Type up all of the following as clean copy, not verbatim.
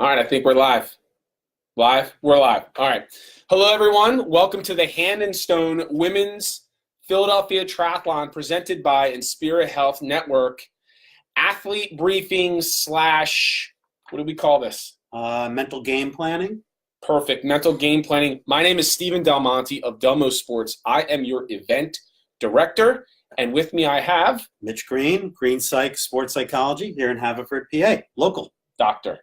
All right, I think we're live. Live? We're live. All right. Hello, everyone. Welcome to the Hand and Stone Women's Philadelphia Triathlon presented by Inspira Health Network. Athlete briefing slash, what do we call this? Mental game planning. Perfect. Mental game planning. My name is Stephen Del Monte of Delmo Sports. I am your event director. And with me I have Mitch Green, Green Psych Sports Psychology here in Haverford, PA. Local. Doctor.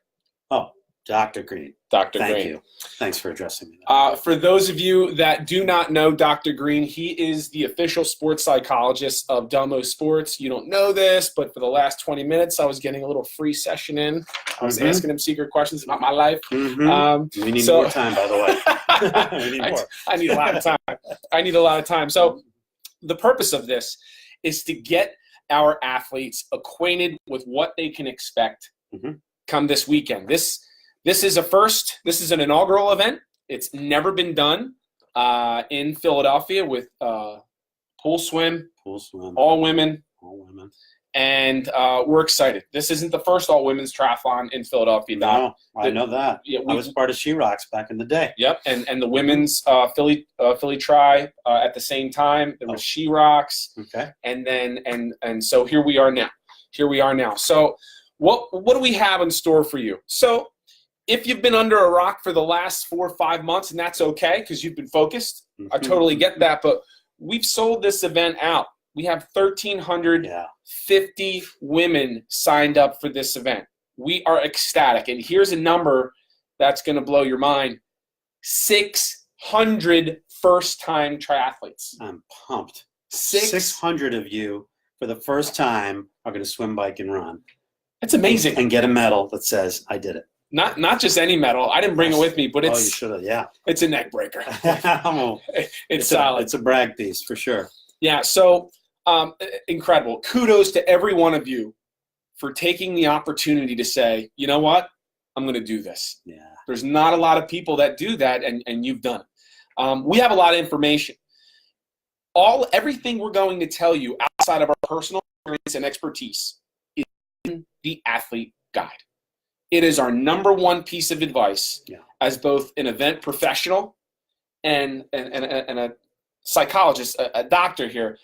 Oh, Dr. Green. Dr. Thank Green. you. Thanks for addressing me. For those of you that do not know Dr. Green, he is the official sports psychologist of Delmo Sports. You don't know this, but for the last 20 minutes, I was getting a little free session in. I was asking him secret questions about my life. We need more time, by the way. We need more. I need a lot of time. I need a lot of time. So the purpose of this is to get our athletes acquainted with what they can expect come this weekend. This is a first. This is an inaugural event. It's never been done in Philadelphia with pool swim, all women, and we're excited. This isn't the first all women's triathlon in Philadelphia. No, I know that. Yeah, I was part of She Rocks back in the day. Yep, and the women's Philly Tri at the same time. There was She Rocks. Okay. And then and so here we are now. So what do we have in store for you? So if you've been under a rock for the last 4 or 5 months, and that's okay because you've been focused, I totally get that. But we've sold this event out. We have 1,350 women signed up for this event. We are ecstatic. And here's a number that's going to blow your mind. 600 first-time triathletes. I'm pumped. 600 of you for the first time are going to swim, bike, and run. That's amazing. And get a medal that says, I did it. Not just any medal. I didn't bring it with me, but it's you should have, yeah. It's a neck breaker. It's solid. It's a brag piece for sure. Yeah, so incredible. Kudos to every one of you for taking the opportunity to say, you know what? I'm going to do this. Yeah. There's not a lot of people that do that, and you've done it. We have a lot of information. Everything we're going to tell you outside of our personal experience and expertise is in the athlete guide. It is our number one piece of advice as both an event professional and a psychologist, a doctor here.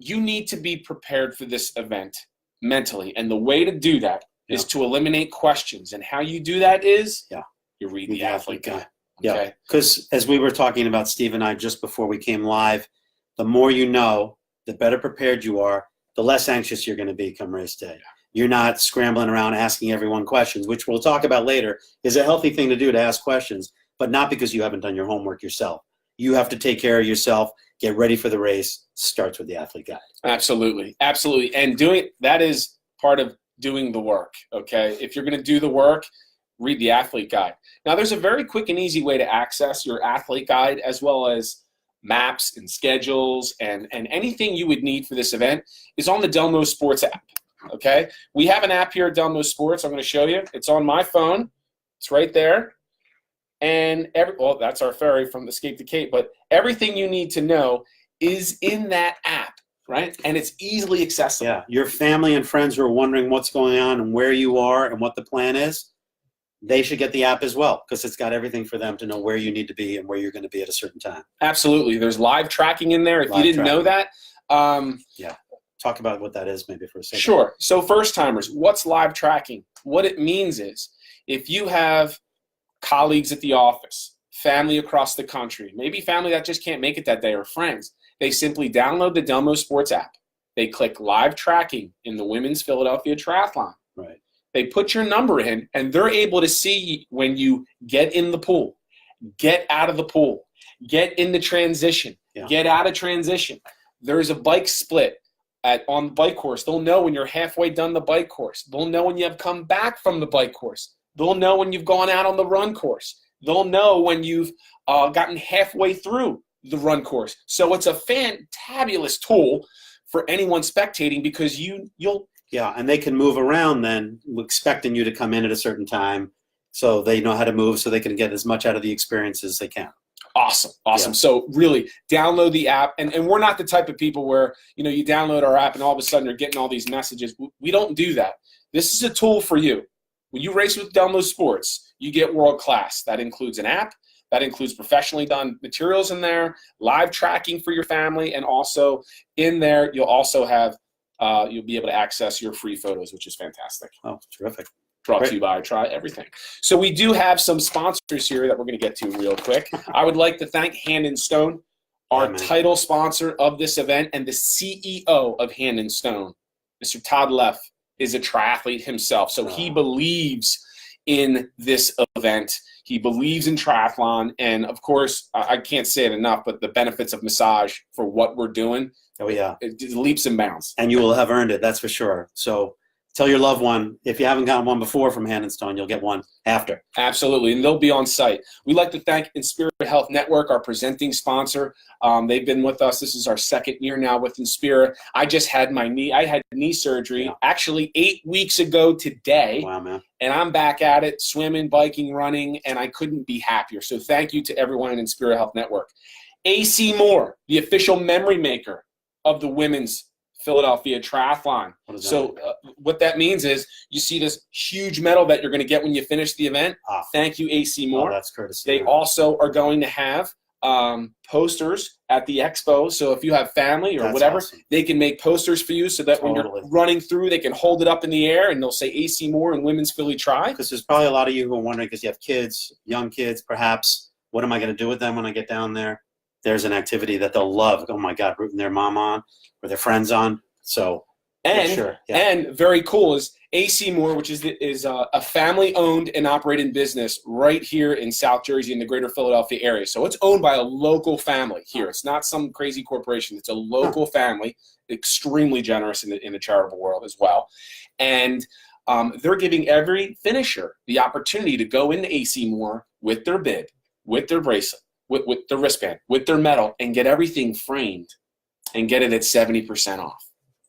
You need to be prepared for this event mentally. And the way to do that is to eliminate questions. And how you do that is you read the athlete guide. Okay? Yeah, because as we were talking about, Steve and I, just before we came live, the more you know, the better prepared you are, the less anxious you're going to be come race day. You're not scrambling around asking everyone questions, which we'll talk about later, is a healthy thing to do, to ask questions, but not because you haven't done your homework yourself. You have to take care of yourself, get ready for the race, starts with the athlete guide. Absolutely. Absolutely. And that is part of doing the work, okay? If you're going to do the work, read the athlete guide. Now, there's a very quick and easy way to access your athlete guide, as well as maps and schedules and anything you would need for this event is on the Delmo Sports app. Okay, we have an app here at Delmo Sports. I'm going to show you. It's on my phone. It's right there. And that's our ferry from Escape to Cape. But everything you need to know is in that app, right? And it's easily accessible. Yeah, your family and friends who are wondering what's going on and where you are and what the plan is, they should get the app as well, because it's got everything for them to know where you need to be and where you're going to be at a certain time. Absolutely. There's live tracking in there. If you didn't know that. Talk about what that is maybe for a second. Sure. So first timers, what's live tracking? What it means is if you have colleagues at the office, family across the country, maybe family that just can't make it that day, or friends, they simply download the Delmo Sports app. They click live tracking in the Women's Philadelphia Triathlon. Right. They put your number in, and they're able to see when you get in the pool, get out of the pool, get in the transition, get out of transition. There's a bike split on the bike course. They'll know when you're halfway done the bike course. They'll know when you have come back from the bike course. They'll know when you've gone out on the run course. They'll know when you've gotten halfway through the run course. So it's a fantabulous tool for anyone spectating, because you'll and they can move around then, expecting you to come in at a certain time, so they know how to move, so they can get as much out of the experience as they can. Awesome. Yeah. So really, download the app. And we're not the type of people where, you download our app and all of a sudden you're getting all these messages. We don't do that. This is a tool for you. when you race with Delmo Sports, you get world class. That includes an app. That includes professionally done materials in there, live tracking for your family, and also in there you'll also have you'll be able to access your free photos, which is fantastic. Oh, terrific. Brought to you by Try Everything. So we do have some sponsors here that we're going to get to real quick. I would like to thank Hand & Stone, our title sponsor of this event, and the CEO of Hand & Stone, Mr. Todd Leff, is a triathlete himself. So he believes in this event. He believes in triathlon. And, of course, I can't say it enough, but the benefits of massage for what we're doing, oh, yeah, it leaps and bounds. And you will have earned it, that's for sure. So tell your loved one, if you haven't gotten one before from Hand & Stone, you'll get one after. Absolutely, and they'll be on site. We'd like to thank Inspira Health Network, our presenting sponsor. They've been with us. This is our second year now with Inspira. I just had I had knee surgery actually 8 weeks ago today. Wow, man. And I'm back at it, swimming, biking, running, and I couldn't be happier. So thank you to everyone in Inspira Health Network. AC Moore, the official memory maker of the women's Philadelphia Triathlon. So what that means is you see this huge medal that you're going to get when you finish the event. Thank you, AC Moore. Oh, that's courtesy. They also are going to have posters at the expo. So if you have family or whatever, they can make posters for you so that when you're running through, they can hold it up in the air and they'll say AC Moore and Women's Philly Tri. Because there's probably a lot of you who are wondering, because you have kids, young kids perhaps, what am I going to do with them when I get down there? There's an activity that they'll love. Oh, my God, rooting their mom on or their friends on. So, and very cool is AC Moore, which is a family-owned and operated business right here in South Jersey in the greater Philadelphia area. So it's owned by a local family here. It's not some crazy corporation. It's a local family, extremely generous in the charitable world as well. And they're giving every finisher the opportunity to go into AC Moore with their bib, with their bracelet, with their wristband, with their medal, and get everything framed and get it at 70% off.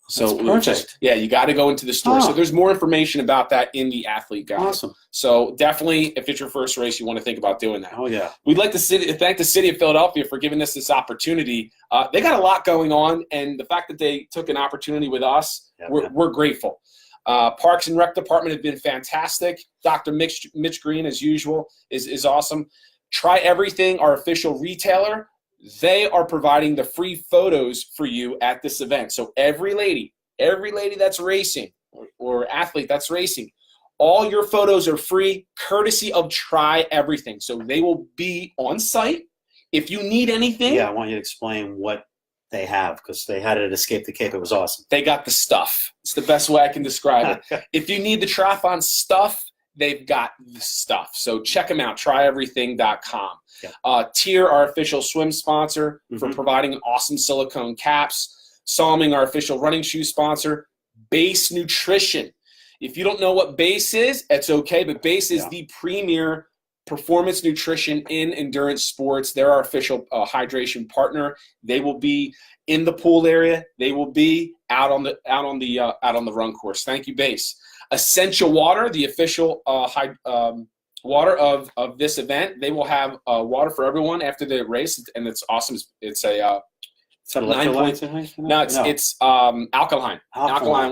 So perfect. You got to go into the store. So there's more information about that in the athlete guide. Awesome. So definitely, if it's your first race, you want to think about doing that. Oh, yeah. We'd like to thank the city of Philadelphia for giving us this opportunity. They got a lot going on, and the fact that they took an opportunity with us, we're grateful. Parks and Rec Department have been fantastic. Dr. Mitch Green, as usual, is awesome. Try Everything, our official retailer. They are providing the free photos for you at this event. So every lady that's racing or athlete that's racing, all your photos are free, courtesy of Try Everything. So they will be on site. If you need anything. Yeah, I want you to explain what they have, because they had it at Escape the Cape. It was awesome. They got the stuff. It's the best way I can describe it. If you need the triathlon stuff, they've got the stuff. So check them out, tryeverything.com. Yeah. Tier, our official swim sponsor, for providing awesome silicone caps. Salming, our official running shoe sponsor. Base Nutrition. If you don't know what Base is, it's okay, but Base is the premier performance nutrition in endurance sports. They're our official hydration partner. They will be in the pool area. They will be out on the run course. Thank you, Base. Essential Water, the official water of this event. They will have water for everyone after the race, and it's awesome. It's a it's alkaline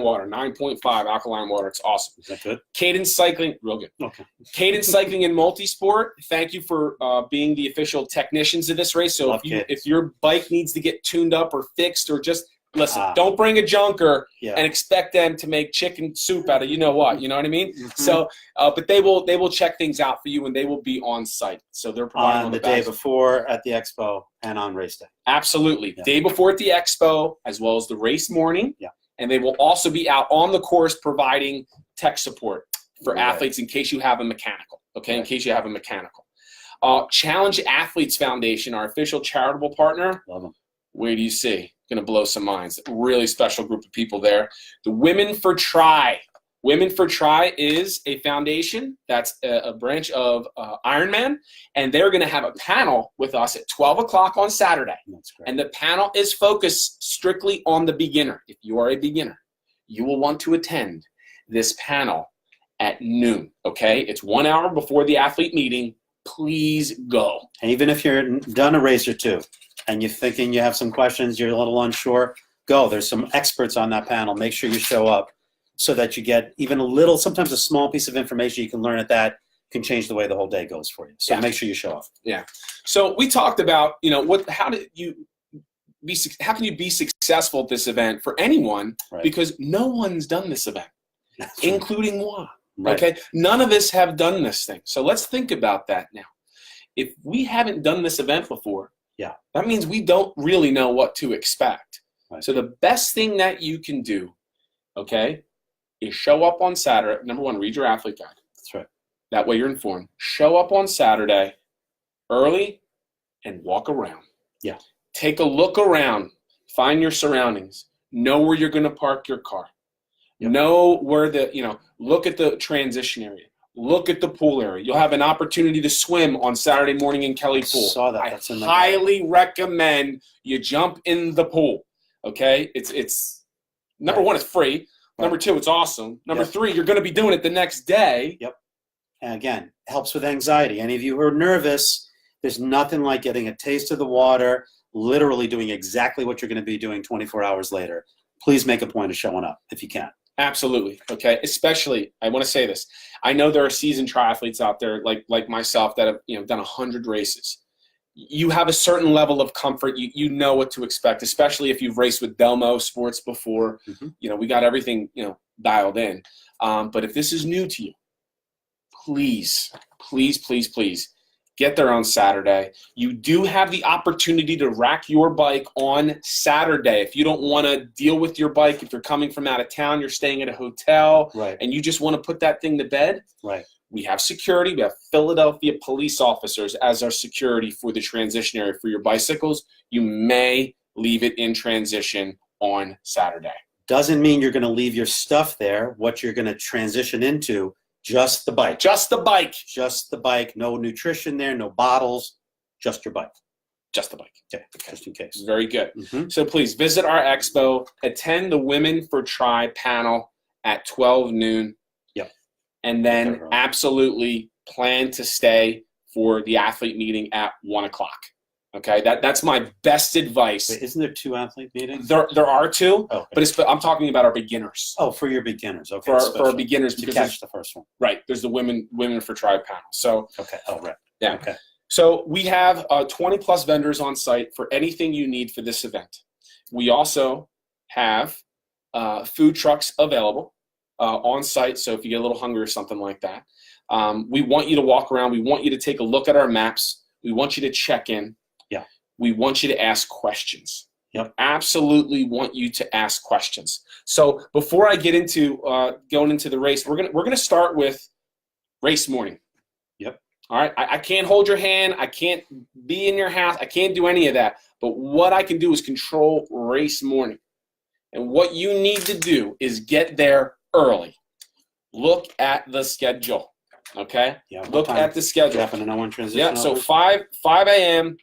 water, 9.5 alkaline water. It's awesome. Is that good? Cadence Cycling, real good. Okay. Cadence Cycling and Multisport, thank you for being the official technicians of this race. So if your bike needs to get tuned up or fixed, or just listen, don't bring a junker and expect them to make chicken soup out of you know what I mean? So, but they will check things out for you, and they will be on site. So they're providing on the day before at the expo and on race day. Absolutely, day before at the expo as well as the race morning. Yeah, and they will also be out on the course providing tech support for athletes in case you have a mechanical. Okay, in case you have a mechanical. Challenge Athletes Foundation, our official charitable partner. Love them. Where do you see? Going to blow some minds. Really special group of people there. The Women for Tri. Women for Tri is a foundation that's a branch of Ironman, and they're going to have a panel with us at 12 o'clock on Saturday. That's great. And the panel is focused strictly on the beginner. If you are a beginner, you will want to attend this panel at noon, okay? It's 1 hour before the athlete meeting. Please go. And even if you're done a race or two, and you're thinking you have some questions, you're a little unsure, go. There's some experts on that panel. Make sure you show up. so that you get even a little, sometimes a small piece of information you can learn at that can change the way the whole day goes for you. So make sure you show up. Yeah. So we talked about, how can you be successful at this event for anyone? Right. Because no one's done this event, including moi. Right. Okay. None of us have done this thing. So let's think about that now. If we haven't done this event before, that means we don't really know what to expect. Right. So the best thing that you can do, okay, is show up on Saturday. Number one, read your athlete guide. That's right. That way you're informed. Show up on Saturday early and walk around. Yeah. Take a look around. Find your surroundings. Know where you're going to park your car. Yep. Know where look at the transition area. Look at the pool area. You'll have an opportunity to swim on Saturday morning in Kelly Pool. Saw that. That's in I highly recommend you jump in the pool. Okay? It's number one, it's free. Number two, it's awesome. Number three, you're going to be doing it the next day. Yep. And again, helps with anxiety. Any of you who are nervous, there's nothing like getting a taste of the water, literally doing exactly what you're going to be doing 24 hours later. Please make a point of showing up if you can. Absolutely. Okay. Especially, I want to say this. I know there are seasoned triathletes out there like myself that have done 100 races. You have a certain level of comfort. You know what to expect, especially if you've raced with Delmo Sports before. Mm-hmm. We got everything dialed in. But if this is new to you, please get there on Saturday. You do have the opportunity to rack your bike on Saturday. If you don't want to deal with your bike, if you're coming from out of town, you're staying at a hotel, and you just want to put that thing to bed, we have security. We have Philadelphia police officers as our security for the transition area for your bicycles. You may leave it in transition on Saturday. Doesn't mean you're going to leave your stuff there. What you're going to transition into, just the bike. Just the bike. Just the bike. No nutrition there, no bottles, just your bike. Just the bike. Okay, just in case. Very good. Mm-hmm. So please visit our expo, attend the Women for Tri panel at 12 noon. Yep. And then absolutely plan to stay for the athlete meeting at 1 o'clock. Okay, that's my best advice. Wait, isn't there 2 athlete meetings? There are 2, but I'm talking about our beginners. Oh, for your beginners, okay. For our beginners, to catch the first one. Right, there's the Women for Tri panel. So okay, right. Yeah. Okay. So we have 20 plus vendors on site for anything you need for this event. We also have food trucks available on site. So if you get a little hungry or something like that, we want you to walk around. We want you to take a look at our maps. We want you to check in. Yeah. We want you to ask questions. Yep. Absolutely want you to ask questions. So before I get into going into the race, we're gonna start with race morning. Yep. All right. I can't hold your hand. I can't be in your house. I can't do any of that. But what I can do is control race morning. And what you need to do is get there early. Look at the schedule. Okay. Yeah. Look at the schedule. You happen to know when transition Yeah. So opens? 5 a.m.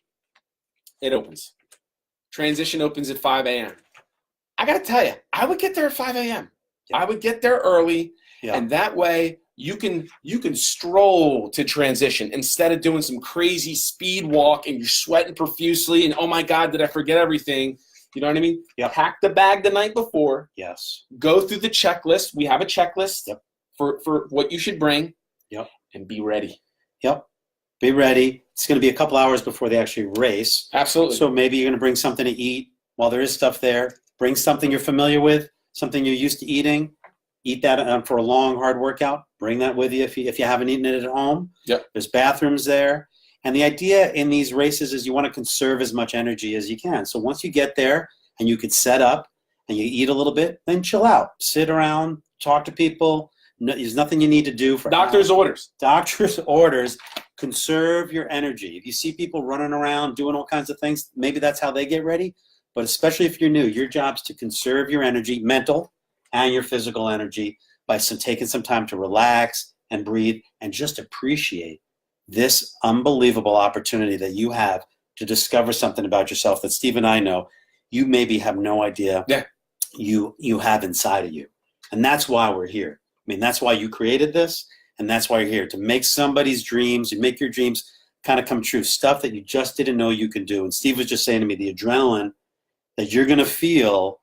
it opens. Transition opens at 5 a.m. I got to tell you, I would get there at 5 a.m. Yeah. I would get there early, and that way you can stroll to transition instead of doing some crazy speed walk and you're sweating profusely and, oh, my God, did I forget everything? You know what I mean? Yep. Pack the bag the night before. Yes. Go through the checklist. We have a checklist for what you should bring. Yep. And be ready. Yep. Be ready. It's going to be a couple hours before they actually race. Absolutely. So maybe you're going to bring something to eat while there is stuff there. Bring something you're familiar with, something you're used to eating. Eat that for a long, hard workout. Bring that with you if you haven't eaten it at home. Yep. There's bathrooms there. And the idea in these races is you want to conserve as much energy as you can. So once you get there and you could set up and you eat a little bit, then chill out. Sit around, talk to people. No, there's nothing you need to do for doctor's orders. Doctor's orders. Conserve your energy. If you see people running around doing all kinds of things, maybe that's how they get ready. But especially if you're new, your job's to conserve your energy, mental and your physical energy, by taking some time to relax and breathe and just appreciate this unbelievable opportunity that you have to discover something about yourself that Steve and I know you maybe have no idea you have inside of you. And that's why we're here. I mean, that's why you created this, and that's why you're here, to make somebody's dreams, you make your dreams kind of come true, stuff that you just didn't know you could do. And Steve was just saying to me, the adrenaline that you're going to feel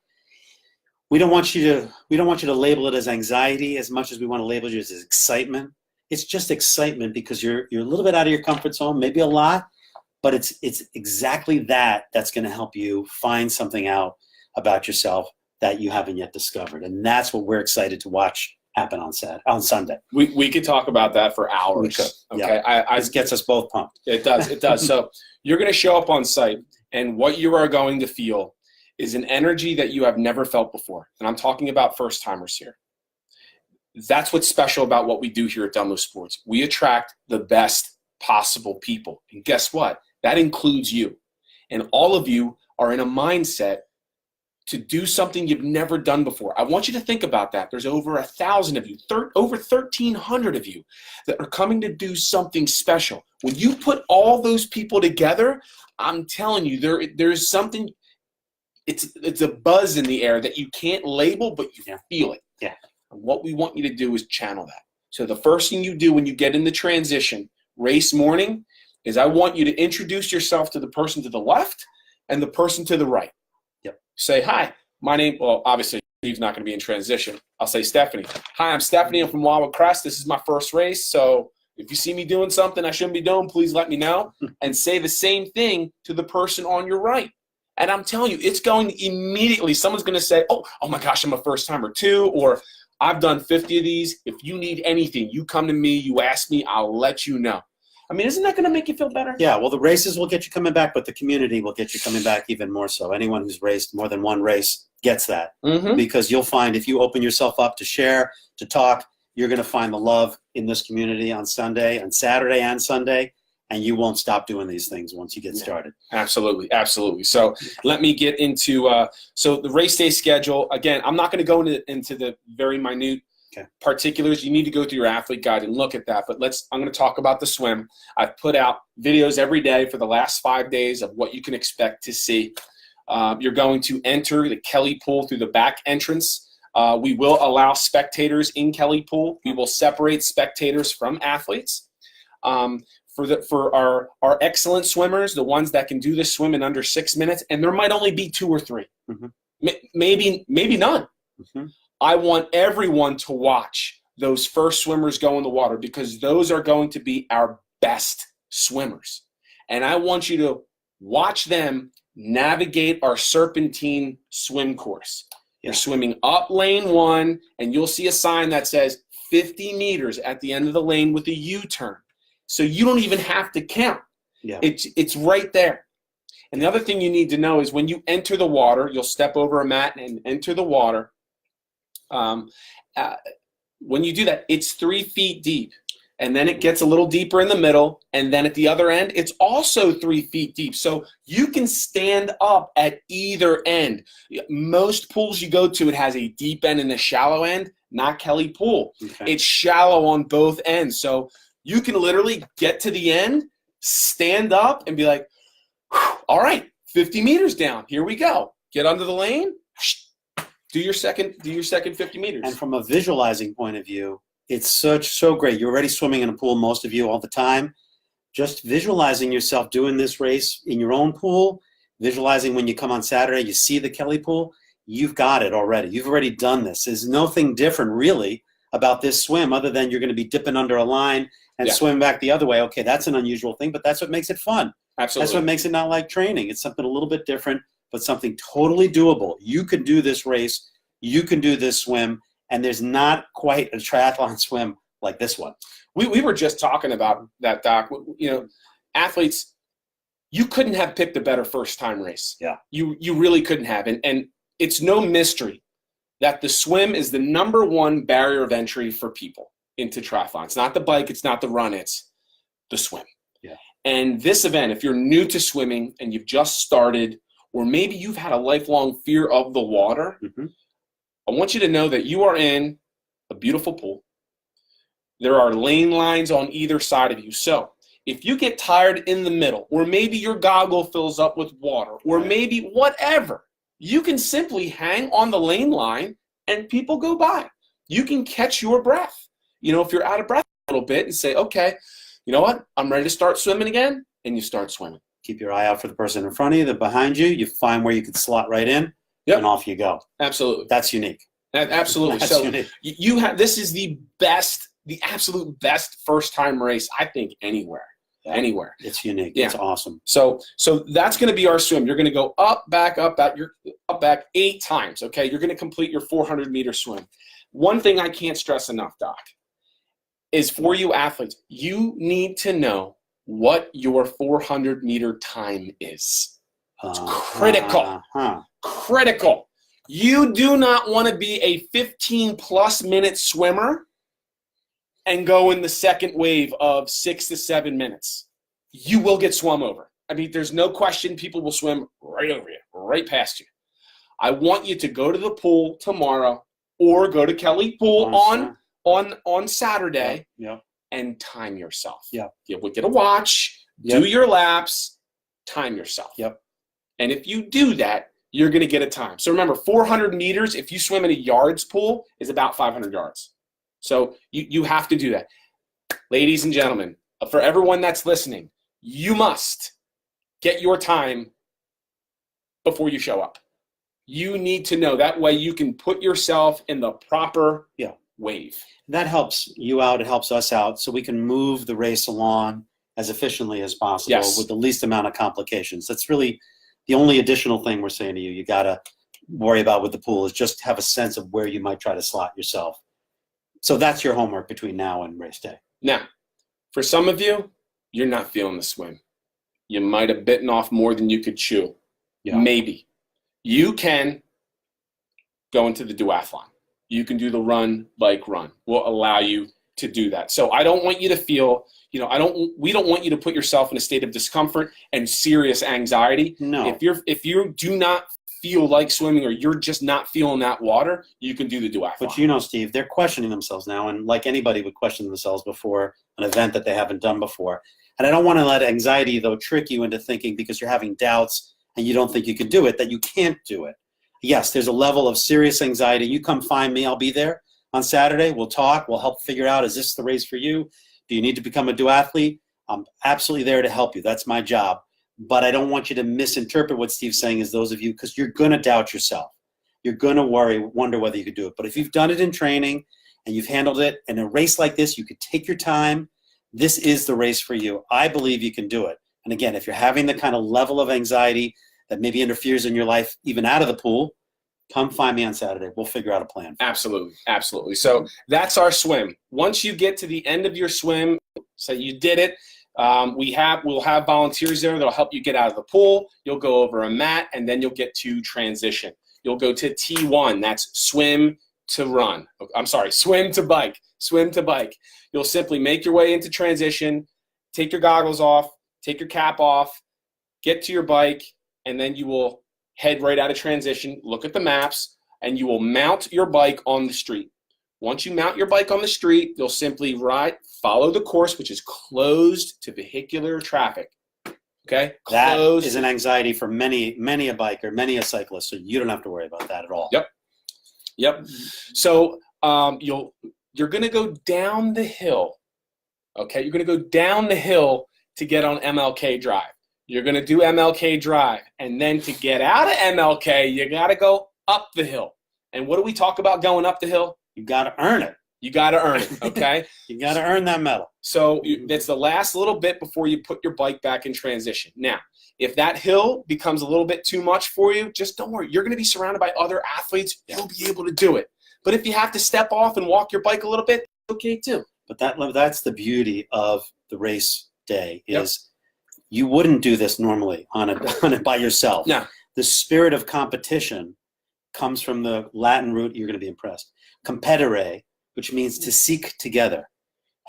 we don't want you to label it as anxiety as much as we want to label it as excitement. It's just excitement because you're a little bit out of your comfort zone, maybe a lot, but it's exactly that's going to help you find something out about yourself that you haven't yet discovered. And that's what we're excited to watch happen on Sunday. We could talk about that for hours. We could. Okay. Yeah. This gets us both pumped. It does. It does. So you're going to show up on site, and what you are going to feel is an energy that you have never felt before. And I'm talking about first timers here. That's what's special about what we do here at Dumbo Sports. We attract the best possible people. And guess what? That includes you. And all of you are in a mindset to do something you've never done before. I want you to think about that. There's over 1,000 of you, over 1,300 of you that are coming to do something special. When you put all those people together, I'm telling you, there's something, it's a buzz in the air that you can't label, but you feel it. Yeah. And what we want you to do is channel that. So the first thing you do when you get in the transition, race morning, is I want you to introduce yourself to the person to the left and the person to the right. Yep. Say, hi, my name, well, obviously, Steve's not going to be in transition. I'll say Stephanie. Hi, I'm Stephanie. I'm from Wildwood Crest. This is my first race. So if you see me doing something I shouldn't be doing, please let me know. And say the same thing to the person on your right. And I'm telling you, it's going to immediately, someone's going to say, oh my gosh, I'm a first timer too, or I've done 50 of these. If you need anything, you come to me, you ask me, I'll let you know. I mean, isn't that going to make you feel better? Yeah, well, the races will get you coming back, but the community will get you coming back even more so. Anyone who's raced more than one race gets that. Mm-hmm. Because you'll find if you open yourself up to share, to talk, you're going to find the love in this community on Sunday, on Saturday and Sunday, and you won't stop doing these things once you get started. Absolutely, absolutely. So let me get into so the race day schedule. Again, I'm not going to go into the very minute particulars. You need to go through your athlete guide and look at that. But I'm going to talk about the swim. I've put out videos every day for the last 5 days of what you can expect to see. You're going to enter the Kelly Pool through the back entrance. We will allow spectators in Kelly Pool. We will separate spectators from athletes. For our excellent swimmers, the ones that can do this swim in under 6 minutes, and there might only be 2 or 3, maybe none. Mm-hmm. I want everyone to watch those first swimmers go in the water because those are going to be our best swimmers. And I want you to watch them navigate our serpentine swim course. You're swimming up lane 1, and you'll see a sign that says 50 meters at the end of the lane with a U-turn. So you don't even have to count. Yeah. It's right there. And the other thing you need to know is when you enter the water, you'll step over a mat and enter the water. When you do that, it's 3 feet deep. And then it gets a little deeper in the middle. And then at the other end, it's also 3 feet deep. So you can stand up at either end. Most pools you go to, it has a deep end and a shallow end, not Kelly Pool. Okay. It's shallow on both ends. So you can literally get to the end, stand up, and be like, all right, 50 meters down. Here we go. Get under the lane. Do your second 50 meters. And from a visualizing point of view, it's so great. You're already swimming in a pool, most of you, all the time. Just visualizing yourself doing this race in your own pool, visualizing when you come on Saturday, you see the Kelly Pool, you've got it already. You've already done this. There's nothing different really about this swim other than you're going to be dipping under a line and swim back the other way. Okay, that's an unusual thing, but that's what makes it fun. Absolutely. That's what makes it not like training. It's something a little bit different, but something totally doable. You can do this race. You can do this swim, and there's not quite a triathlon swim like this one. We were just talking about that, Doc. You know, athletes, you couldn't have picked a better first-time race. Yeah. You really couldn't have. And it's no mystery that the swim is the #1 barrier of entry for people into triathlon. It's not the bike, it's not the run, it's the swim. Yeah. And this event, if you're new to swimming and you've just started, or maybe you've had a lifelong fear of the water, I want you to know that you are in a beautiful pool. There are lane lines on either side of you. So if you get tired in the middle, or maybe your goggle fills up with water, or maybe whatever, you can simply hang on the lane line and people go by. You can catch your breath. You know, if you're out of breath a little bit and say, okay, you know what? I'm ready to start swimming again. And you start swimming. Keep your eye out for the person in front of you, the behind you. You find where you can slot right in. Yep. and off you go. Absolutely. That's unique. Absolutely. That's So unique. you have, this is the absolute best first-time race, I think, anywhere. Yeah. Anywhere. It's unique. Yeah. It's awesome. So that's going to be our swim. You're going to go up, back, you're up, back 8 times, okay? You're going to complete your 400-meter swim. One thing I can't stress enough, Doc, is for you athletes, you need to know what your 400-meter time is. It's critical. Critical. You do not want to be a 15-plus minute swimmer and go in the second wave of 6 to 7 minutes. You will get swum over. I mean, there's no question people will swim right over you, right past you. I want you to go to the pool tomorrow or go to Kelly Pool on Saturday and time yourself. Get a watch, do your laps, time yourself. And if you do that, you're going to get a time. So remember, 400 meters, if you swim in a yards pool, is about 500 yards. So you have to do that. Ladies and gentlemen, for everyone that's listening, you must get your time before you show up. You need to know. That way you can put yourself in the proper wave. That helps you out. It helps us out so we can move the race along as efficiently as possible with the least amount of complications. That's really the only additional thing we're saying to you. You got to worry about with the pool is just have a sense of where you might try to slot yourself. So that's your homework between now and race day. Now, for some of you, you're not feeling the swim. You might have bitten off more than you could chew. Maybe. You can go into the duathlon. You can do the run, bike, run. We'll allow you to do that. So I don't want you to feel, we don't want you to put yourself in a state of discomfort and serious anxiety. No. If you do not feel like swimming or you're just not feeling that water, you can do the duathlon. But Steve, they're questioning themselves now, and like anybody would question themselves before an event that they haven't done before. And I don't want to let anxiety, though, trick you into thinking because you're having doubts and you don't think you can do it, that you can't do it. Yes, there's a level of serious anxiety. You come find me. I'll be there on Saturday. We'll talk. We'll help figure out, is this the race for you? Do you need to become a duathlete? I'm absolutely there to help you. That's my job. But I don't want you to misinterpret what Steve's saying as those of you, because you're going to doubt yourself. You're going to wonder whether you could do it. But if you've done it in training and you've handled it in a race like this, you could take your time. This is the race for you. I believe you can do it. And again, if you're having the kind of level of anxiety that maybe interferes in your life, even out of the pool, come find me on Saturday. We'll figure out a plan. Absolutely. Absolutely. So that's our swim. Once you get to the end of your swim, so you did it, we'll have volunteers there that'll help you get out of the pool. You'll go over a mat, and then you'll get to transition. You'll go to T1. That's swim to run. I'm sorry, swim to bike. Swim to bike. You'll simply make your way into transition, take your goggles off, take your cap off, get to your bike, and then you will head right out of transition, look at the maps, and you will mount your bike on the street. Once you mount your bike on the street, you'll simply follow the course, which is closed to vehicular traffic. Okay? That is an anxiety for many a biker, many a cyclist, so you don't have to worry about that at all. Yep. So you're going to go down the hill. Okay? You're going to go down the hill to get on MLK Drive. You're going to do MLK Drive. And then to get out of MLK, you got to go up the hill. And what do we talk about going up the hill? You got to earn it. You got to earn it, okay? You got to earn that medal. So that's the last little bit before you put your bike back in transition. Now, if that hill becomes a little bit too much for you, just don't worry. You're going to be surrounded by other athletes. You'll be able to do it. But if you have to step off and walk your bike a little bit, okay too. But that's the beauty of the race day is you wouldn't do this normally on it by yourself. No. The spirit of competition comes from the Latin root, you're going to be impressed, competere, which means to seek together.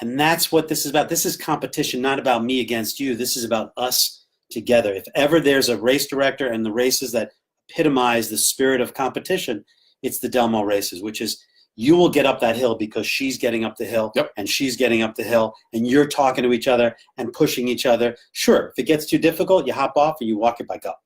And that's what this is about. This is competition, not about me against you. This is about us together. If ever there's a race director and the races that epitomize the spirit of competition, it's the Delmo races, which is you will get up that hill because she's getting up the hill and she's getting up the hill and you're talking to each other and pushing each other. Sure, if it gets too difficult, you hop off and you walk your bike up.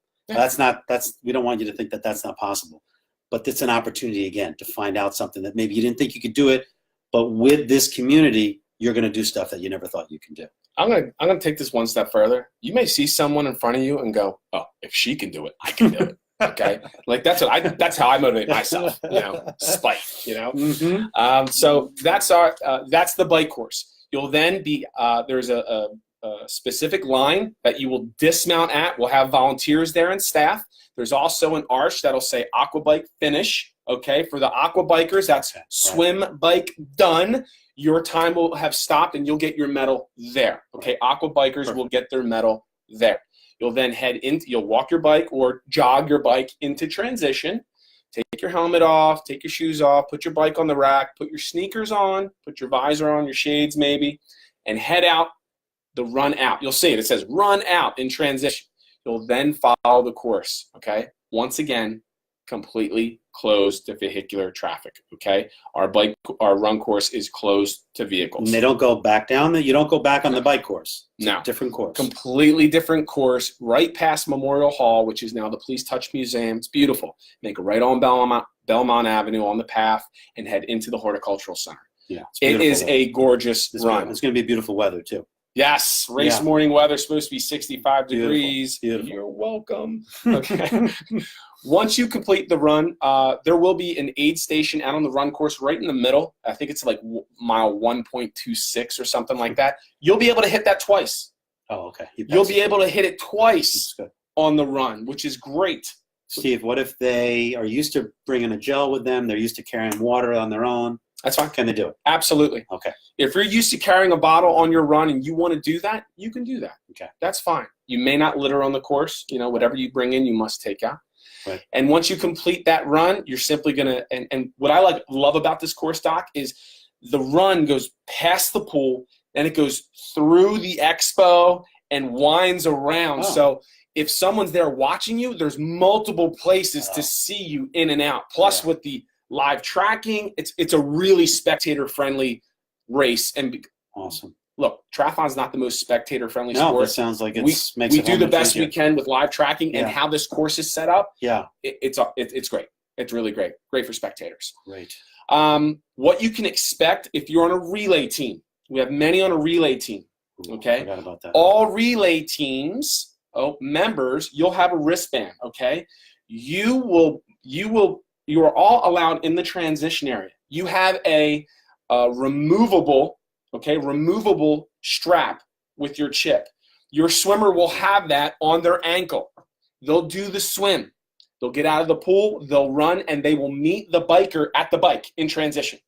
We don't want you to think that that's not possible. But it's an opportunity, again, to find out something that maybe you didn't think you could do it, but with this community, you're going to do stuff that you never thought you can do. I'm gonna take this one step further. You may see someone in front of you and go, oh, if she can do it, I can do it. Okay, like that's how I motivate myself. Spite. So that's the bike course. You'll then be there's a specific line that you will dismount at. We'll have volunteers there and staff. There's also an arch that'll say aqua bike finish. Okay, for the aqua bikers, that's swim bike done. Your time will have stopped and you'll get your medal there. Okay, aqua bikers will get their medal there. You'll then you'll walk your bike or jog your bike into transition. Take your helmet off, take your shoes off, put your bike on the rack, put your sneakers on, put your visor on, your shades maybe, and head out the run out. You'll see it. It says run out in transition. You'll then follow the course, okay? Once again, completely closed to vehicular traffic, okay? Our run course is closed to vehicles. And they don't go back down you don't go back on the bike course. It's no. a different course. Completely different course, right past Memorial Hall, which is now the Police Touch Museum. It's beautiful. Make a right on Belmont Avenue on the path and head into the Horticultural Center. Yeah, it is a gorgeous run. It's going to be beautiful weather too. Yes, race morning weather, supposed to be 65 degrees. Beautiful. You're welcome. Okay. Once you complete the run, there will be an aid station out on the run course right in the middle. I think it's like mile 1.26 or something like that. You'll be able to hit that twice. Oh, okay. You'll be able to hit it twice on the run, which is great. Steve, what if they are used to bringing a gel with them? They're used to carrying water on their own. That's fine. Can they do it? Absolutely. Okay. If you're used to carrying a bottle on your run and you want to do that, you can do that. Okay. That's fine. You may not litter on the course. Whatever you bring in, you must take out. Right. And once you complete that run, you're simply going to – and what I love about this course, Doc, is the run goes past the pool, and it goes through the expo and winds around. Oh. So if someone's there watching you, there's multiple places to see you in and out. Plus with the live tracking, it's a really spectator-friendly race. And awesome. Look, triathlon's not the most spectator-friendly sport. No, it sounds like we do the best we can with live tracking and how this course is set up. Yeah, it's great. It's really great. Great for spectators. Great. What you can expect if you're on a relay team. We have many on a relay team. Okay. I forgot about that. All relay teams, members, you'll have a wristband. Okay. You are all allowed in the transition area. You have a removable strap with your chip. Your swimmer will have that on their ankle. They'll do the swim. They'll get out of the pool, they'll run, and they will meet the biker at the bike in transition.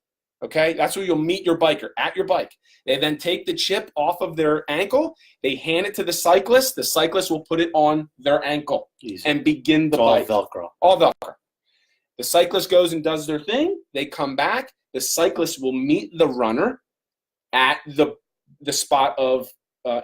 Okay? That's where you'll meet your biker, at your bike. They then take the chip off of their ankle. They hand it to the cyclist. The cyclist will put it on their ankle and begin the bike. All Velcro. All Velcro. The cyclist goes and does their thing. They come back. The cyclist will meet the runner at the spot of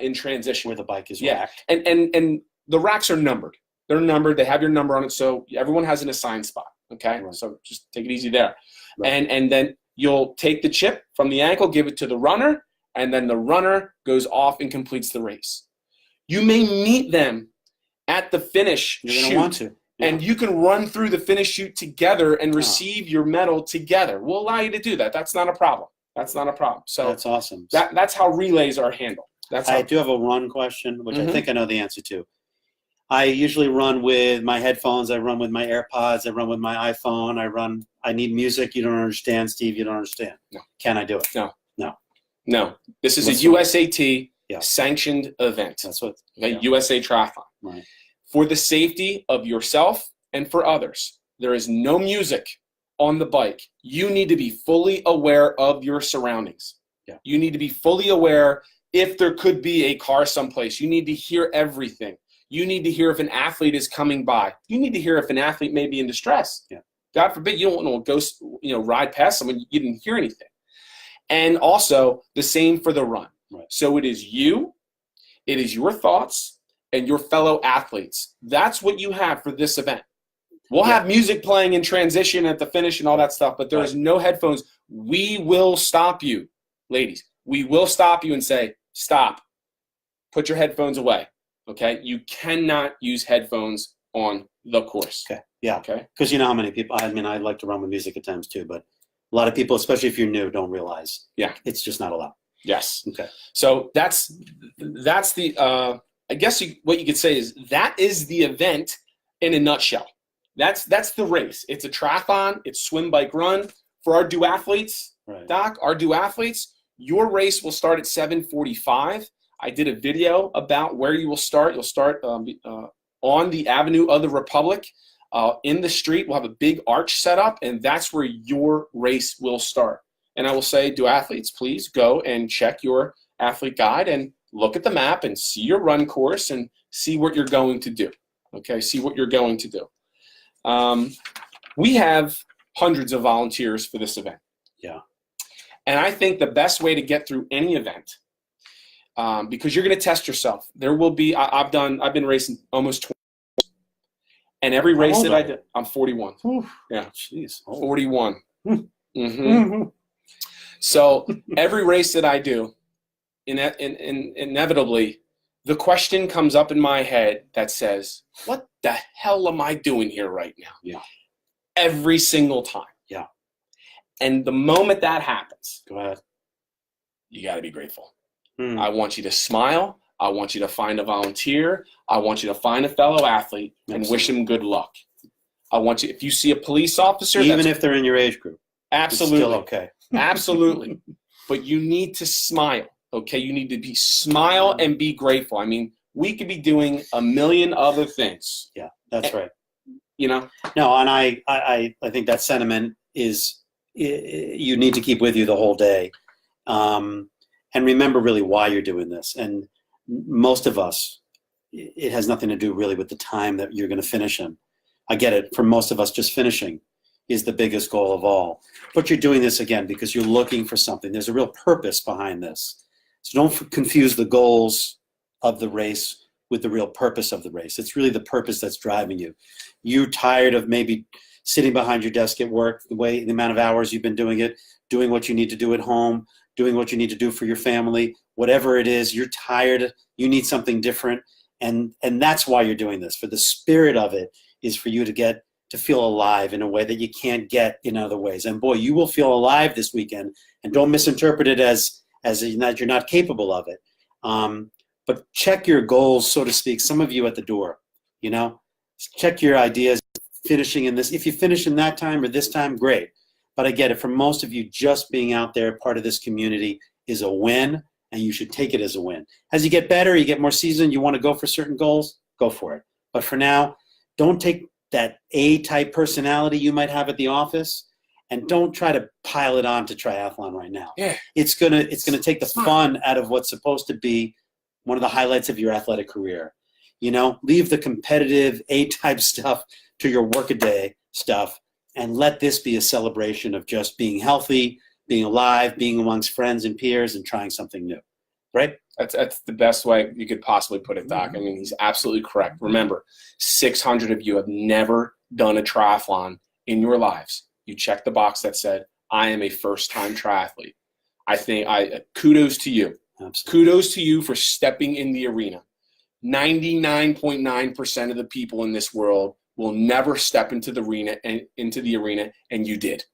in transition where the bike is racked. And the racks are numbered. They're numbered. They have your number on it, so everyone has an assigned spot. Okay, right. So just take it easy there. Right. And then you'll take the chip from the ankle, give it to the runner, and then the runner goes off and completes the race. You may meet them at the finish. You're going to want to. Yeah. And you can run through the finish chute together and receive your medal together. We'll allow you to do that. That's not a problem. That's not a problem. So that's awesome. That's how relays are handled. I do have a run question, which I think I know the answer to. I usually run with my headphones. I run with my AirPods. I run with my iPhone. I need music. You don't understand, Steve. You don't understand. No. Can I do it? No. This is a USAT sanctioned event. That's what. USA Triathlon. Right. For the safety of yourself and for others, there is no music on the bike. You need to be fully aware of your surroundings. Yeah. You need to be fully aware if there could be a car someplace. You need to hear everything. You need to hear if an athlete is coming by. You need to hear if an athlete may be in distress. Yeah. God forbid you don't want to go, ride past someone, you didn't hear anything. And also the same for the run. Right. So it is you, it is your thoughts, and your fellow athletes. That's what you have for this event. We'll have music playing in transition at the finish and all that stuff, but there is no headphones. We will stop you, ladies. We will stop you and say, stop. Put your headphones away. Okay? You cannot use headphones on the course. Okay. Yeah. Okay. Because you know how many people, I like to run with music at times too, but a lot of people, especially if you're new, don't realize. Yeah. It's just not allowed. Yes. Okay. So that's the, I guess what you could say is that is the event in a nutshell. That's the race. It's a triathlon. It's swim, bike, run. For our duathletes, Right. Doc, our duathletes, your race will start at 7:45. I did a video about where you will start. You'll start on the Avenue of the Republic. In the street, we'll have a big arch set up, and that's where your race will start. And I will say, duathletes, please go and check your athlete guide and look at the map and see your run course and see what you're going to do. Okay, see what you're going to do. We have hundreds of volunteers for this event. Yeah. And I think the best way to get through any event, because you're going to test yourself. There will be, I've been racing almost 20 years. And every race that I did, I'm 41. Oof. Yeah. Jeez. 41. Mm-hmm. Mm-hmm. So every race that I do, inevitably, the question comes up in my head that says, what the hell am I doing here right now? Yeah. Every single time. Yeah. And the moment that happens, Go ahead. you got to be grateful. Mm. I want you to smile. I want you to find a volunteer. I want you to find a fellow athlete and wish him good luck. I want you, if you see a police officer, even if they're in your age group, absolutely, it's still okay. Absolutely. But you need to smile. Okay, you need to smile and be grateful. I mean, we could be doing a million other things. Yeah, that's right. You know. No, and I think that sentiment is you need to keep with you the whole day, and remember really why you're doing this. And most of us, it has nothing to do really with the time that you're going to finish in. I get it. For most of us, just finishing is the biggest goal of all. But you're doing this again because you're looking for something. There's a real purpose behind this. So don't confuse the goals of the race with the real purpose of the race. It's really the purpose that's driving you. You're tired of maybe sitting behind your desk at work, the amount of hours you've been doing it, doing what you need to do at home, doing what you need to do for your family, whatever it is, you're tired, you need something different. And that's why you're doing this. For the spirit of it is for you to feel alive in a way that you can't get in other ways. And boy, you will feel alive this weekend, and don't misinterpret it as that you're not capable of it. But check your goals, so to speak, some of you at the door, check your ideas, finishing in this. If you finish in that time or this time, great. But I get it. For most of you, just being out there, part of this community is a win, and you should take it as a win. As you get better, you get more seasoned, you want to go for certain goals, go for it. But for now, don't take that A-type personality you might have at the office, and don't try to pile it on to triathlon right now. Yeah. It's gonna take the fun out of what's supposed to be one of the highlights of your athletic career. Leave the competitive A-type stuff to your workaday stuff, and let this be a celebration of just being healthy, being alive, being amongst friends and peers, and trying something new. Right? That's the best way you could possibly put it, Doc. I mean, he's absolutely correct. Remember, 600 of you have never done a triathlon in your lives. You checked the box that said, I am a first-time triathlete. I think kudos to you. Absolutely. Kudos to you for stepping in the arena. 99.9% of the people in this world will never step into the arena, and you did.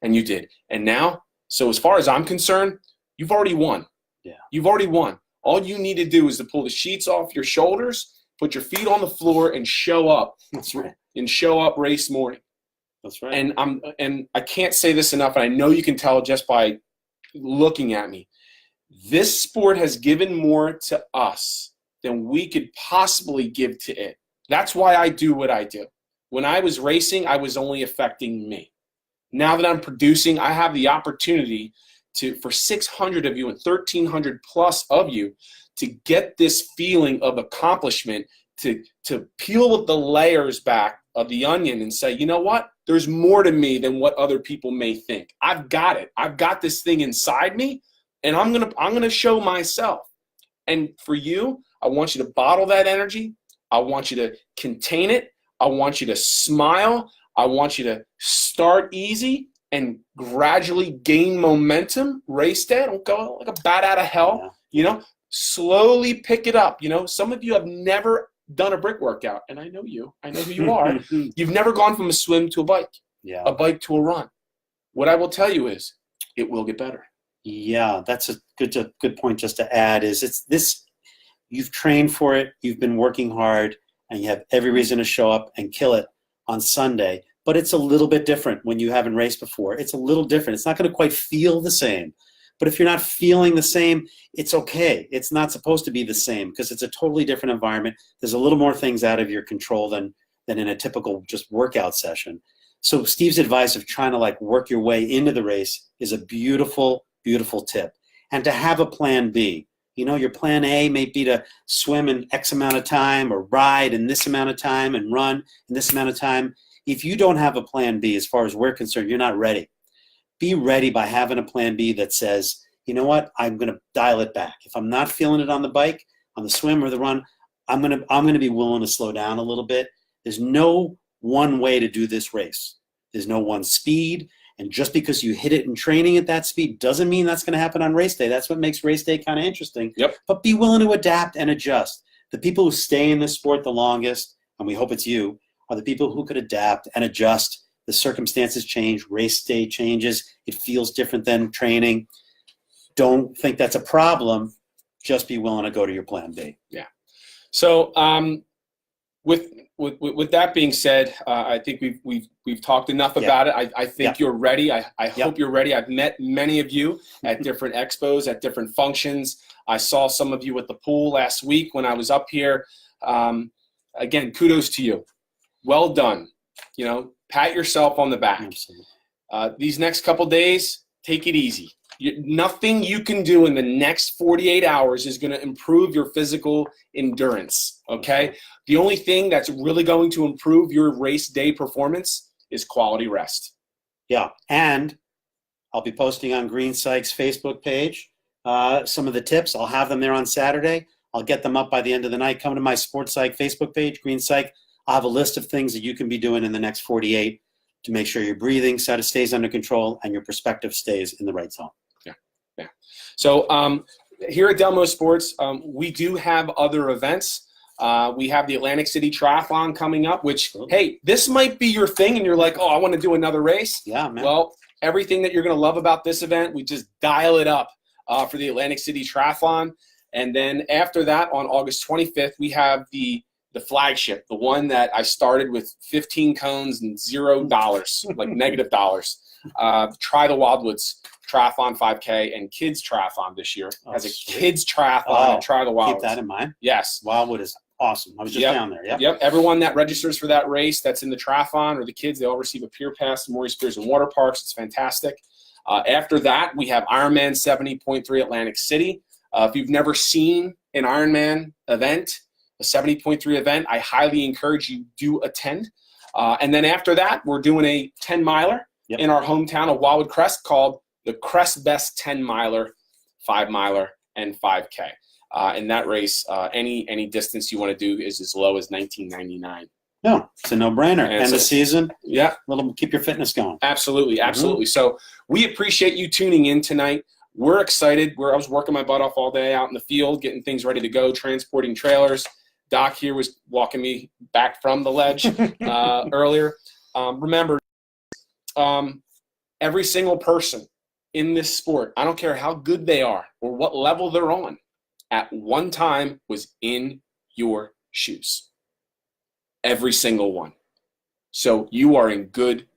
And now, so as far as I'm concerned, you've already won. Yeah. You've already won. All you need to do is to pull the sheets off your shoulders, put your feet on the floor, and show up. That's right. And show up race morning. That's right. And I can't say this enough, and I know you can tell just by looking at me. This sport has given more to us than we could possibly give to it. That's why I do what I do. When I was racing, I was only affecting me. Now that I'm producing, I have the opportunity for 600 of you and 1,300 plus of you to get this feeling of accomplishment, to peel the layers back of the onion and say, you know what? There's more to me than what other people may think. I've got it. I've got this thing inside me, and I'm gonna show myself. And for you, I want you to bottle that energy. I want you to contain it. I want you to smile. I want you to start easy and gradually gain momentum. Race day, don't go like a bat out of hell. Slowly pick it up. Some of you have never done a brick workout, and I know you. I know who you are. You've never gone from a swim to a bike, a bike to a run. What I will tell you is, it will get better. Yeah, that's a good point just to add is it's this, you've trained for it, you've been working hard, and you have every reason to show up and kill it on Sunday, but it's a little bit different when you haven't raced before. It's a little different. It's not going to quite feel the same. But if you're not feeling the same, it's okay. It's not supposed to be the same because it's a totally different environment. There's a little more things out of your control than in a typical just workout session. So Steve's advice of trying to like work your way into the race is a beautiful, beautiful tip. And to have a plan B. You know, your plan A may be to swim in X amount of time or ride in this amount of time and run in this amount of time. If you don't have a plan B, as far as we're concerned, you're not ready. Be ready by having a plan B that says, you know what, I'm going to dial it back. If I'm not feeling it on the bike, on the swim or the run, I'm going to be willing to slow down a little bit. There's no one way to do this race. There's no one speed. And just because you hit it in training at that speed doesn't mean that's going to happen on race day. That's what makes race day kind of interesting. Yep. But be willing to adapt and adjust. The people who stay in this sport the longest, and we hope it's you, are the people who could adapt and adjust. The circumstances change. Race day changes. It feels different than training. Don't think that's a problem. Just be willing to go to your plan B. Yeah. So with that being said, I think we've talked enough about it. I think you're ready. I hope you're ready. I've met many of you at different expos, at different functions. I saw some of you at the pool last week when I was up here. Again, kudos to you. Well done. You know, pat yourself on the back. Absolutely. These next couple days, take it easy. Nothing you can do in the next 48 hours is going to improve your physical endurance, okay? The only thing that's really going to improve your race day performance is quality rest. Yeah, and I'll be posting on Green Psych's Facebook page some of the tips. I'll have them there on Saturday. I'll get them up by the end of the night. Come to my Sports Psych Facebook page, Green Psych. I'll have a list of things that you can be doing in the next 48 to make sure your breathing stays under control and your perspective stays in the right zone. Yeah. So here at Delmo Sports, we do have other events. We have the Atlantic City Triathlon coming up, which, hey, this might be your thing, and you're like, oh, I want to do another race. Yeah, man. Well, everything that you're going to love about this event, we just dial it up for the Atlantic City Triathlon. And then after that, on August 25th, we have the flagship, the one that I started with 15 cones and $0, like negative dollars. Try the Wildwoods Triathlon 5K and Kids Triathlon this year as a Kids Triathlon and Try the Wildwoods. Keep that in mind. Yes. Wildwood is awesome. I was just down there. Yep. Everyone that registers for that race that's in the triathlon or the kids, they all receive a peer pass to Maurice Spears and Water Parks. It's fantastic. After that, we have Ironman 70.3 Atlantic City. If you've never seen an Ironman event, a 70.3 event, I highly encourage you do attend. And then after that, we're doing a 10-miler in our hometown of Wildwood Crest called the Crest Best 10-miler, 5-miler, and 5K. In that race, any distance you want to do is as low as $19.99. No, it's a no-brainer. End of season. Yeah. Keep your fitness going. Absolutely, absolutely. So we appreciate you tuning in tonight. We're excited. I was working my butt off all day out in the field, getting things ready to go, transporting trailers. Doc here was walking me back from the ledge earlier. Remember, every single person in this sport, I don't care how good they are or what level they're on, at one time was in your shoes. Every single one. So you are in good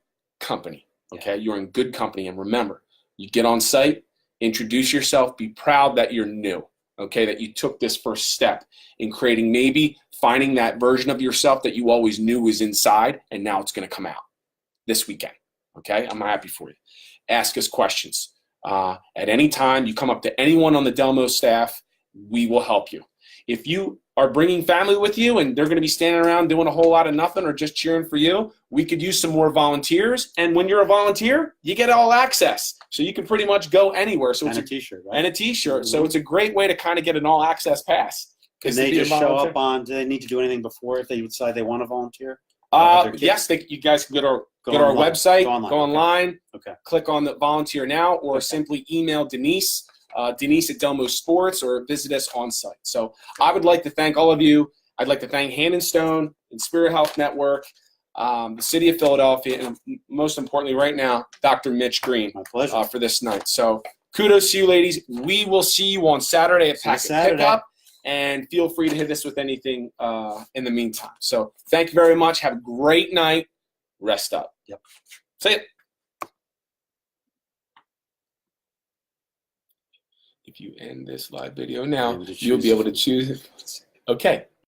company, okay? You're in good company. And remember, you get on site, introduce yourself, be proud that you're new, okay, that you took this first step in finding that version of yourself that you always knew was inside, and now it's going to come out this weekend, okay? I'm happy for you. Ask us questions. At any time, you come up to anyone on the Delmo staff, we will help you. If you are bringing family with you and they're going to be standing around doing a whole lot of nothing or just cheering for you, we could use some more volunteers. And when you're a volunteer, you get all access. So you can pretty much go anywhere. So and a T-shirt, right? And a T-shirt. Mm-hmm. So it's a great way to kind of get an all-access pass. Can they just show up on, do they need to do anything before if they decide they want to volunteer? Yes, you guys can go to our website, go online, okay. Click on the volunteer now, or simply email Denise. Denise at Delmo Sports, or visit us on site. So I would like to thank all of you. I'd like to thank Hand and Stone and Spirit Health Network, the City of Philadelphia, and most importantly right now, Dr. Mitch Green. My pleasure. For this night. So kudos to you, ladies. We will see you on Saturday at Packet Pickup, and feel free to hit us with anything in the meantime. So thank you very much. Have a great night. rest up. Yep. Say it. If you end this live video now, you'll be able to choose. Okay.